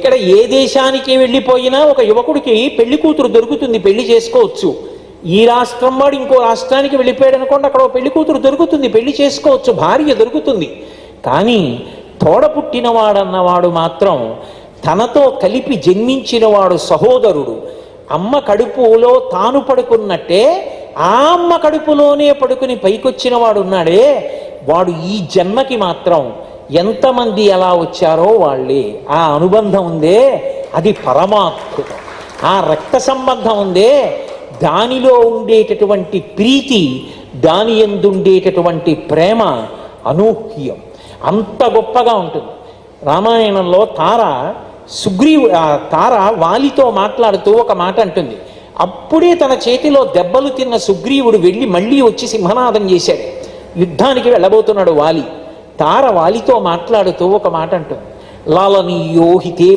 ఇక్కడ ఏ దేశానికి వెళ్ళిపోయినా ఒక యువకుడికి పెళ్లి కూతురు దొరుకుతుంది, పెళ్లి చేసుకోవచ్చు. ఈ రాష్ట్రం వాడు ఇంకో రాష్ట్రానికి వెళ్ళిపోయాడు అనుకోండి, అక్కడ పెళ్లి కూతురు దొరుకుతుంది, పెళ్లి చేసుకోవచ్చు, భార్య దొరుకుతుంది. కానీ తోడ పుట్టినవాడన్నవాడు మాత్రం తనతో కలిపి జన్మించినవాడు సహోదరుడు. అమ్మ కడుపులో తాను పడుకున్నట్టే ఆ అమ్మ కడుపులోనే పడుకుని పైకొచ్చిన వాడు ఉన్నాడే, వాడు ఈ జన్మకి మాత్రం ఎంతమంది ఎలా వచ్చారో వాళ్ళే. ఆ అనుబంధం ఉందే అది పరమాద్భుతం. ఆ రక్త సంబంధం ఉందే దానిలో ఉండేటటువంటి ప్రీతి, దాని యందుండేటటువంటి ప్రేమ అనూహ్యం, అంత గొప్పగా ఉంటుంది. రామాయణంలో తార వాలితో మాట్లాడుతూ ఒక మాట అంటుంది. అప్పుడే తన చేతిలో దెబ్బలు తిన్న సుగ్రీవుడు వెళ్ళి మళ్ళీ వచ్చి సింహనాదం చేశాడు. యుద్ధానికి వెళ్ళబోతున్నాడు వాలి. తార వాలితో మాట్లాడుతూ ఒక మాట అంటుంది. లాలనీయోహితే